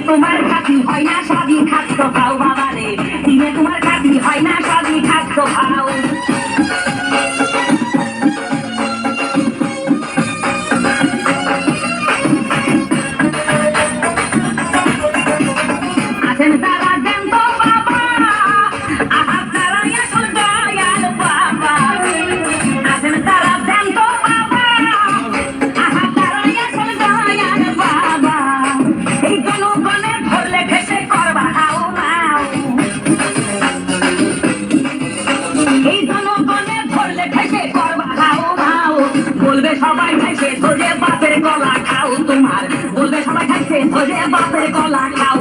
তোমার খাতি হয় না সবই খাদ্য খাও বাবা রে, দিনে তোমার খাতি হয় না সবই খাদ্য খাও। আছেন তারা দেন তো বাবা, আহা তারা আসল দয়াল বাবা। আছেন তারা দেন তো বাবা, আহা তারা আসল দয়াল বাবা। এই জনগণের ধরলে ঘেসে করবা হাও মাও, এই জনগণের ধরলে ঘেসে করবা হাও মাও। বলবে সবাই ঘেসে ধরে বাপের গলা খাও তোমার, বলবে সবাই ঘেসে ধরে বাপের গলা খাও।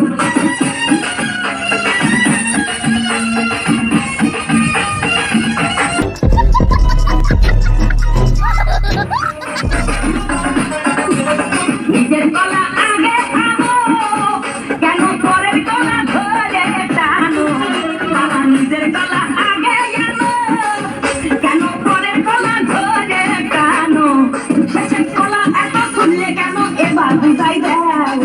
নিজের গলা আগে খাবো, কেন পরের গলা ধরে টানো? বাবা নিজের গলা আগে জানো, কেন পরের গলা ধরে টানো? শেষের গলা এত খুললে কেন এবার বুঝাই দাও?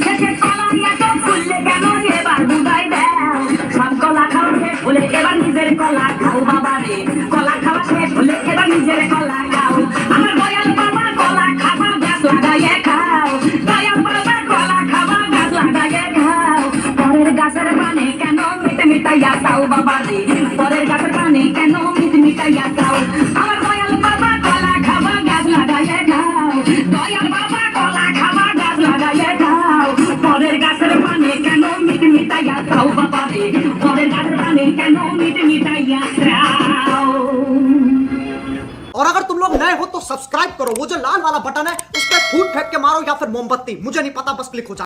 শেষের গলা এত খুললে কেন এবার বুঝাই দাও? সব গলা খাওয়া শেষ হলে এবার নিজের গলা খাও বাবা রে, গলা খাওয়া শেষ হলে এবার নিজের গলা খাও। আমার দয়াল বাবা গলা খাওয়া গাছ লাগাইয়ে খাও, দয়াল বাবা গলা খাওয়া গাছ লাগাইয়ে খাও। পরের গাছের পানে কেন মিট মিটাইয়া খাও বাবা রে, পরের গাছের পানে কেন মিট মিটাইয়া খাও। আমার দয়াল বাবা গলা খাওয়া গাছ লাগাইয়ে খাও, দয়াল বাবা গলা খাওয়া গাছ লাগাইয়ে খাও। পরের গাছের পানে কেন মিট মিটাইয়া খাও বাবা রে, পরের গাছের পানে কেন মিট मिटाइया खाओ। और अगर तुम लोग नए हो तो सब्सक्राइब करो, वो जो लाल वाला बटन है उस पर फूट फेंक के मारो या फिर मोमबत्ती, मुझे नहीं पता, बस क्लिक हो जाए।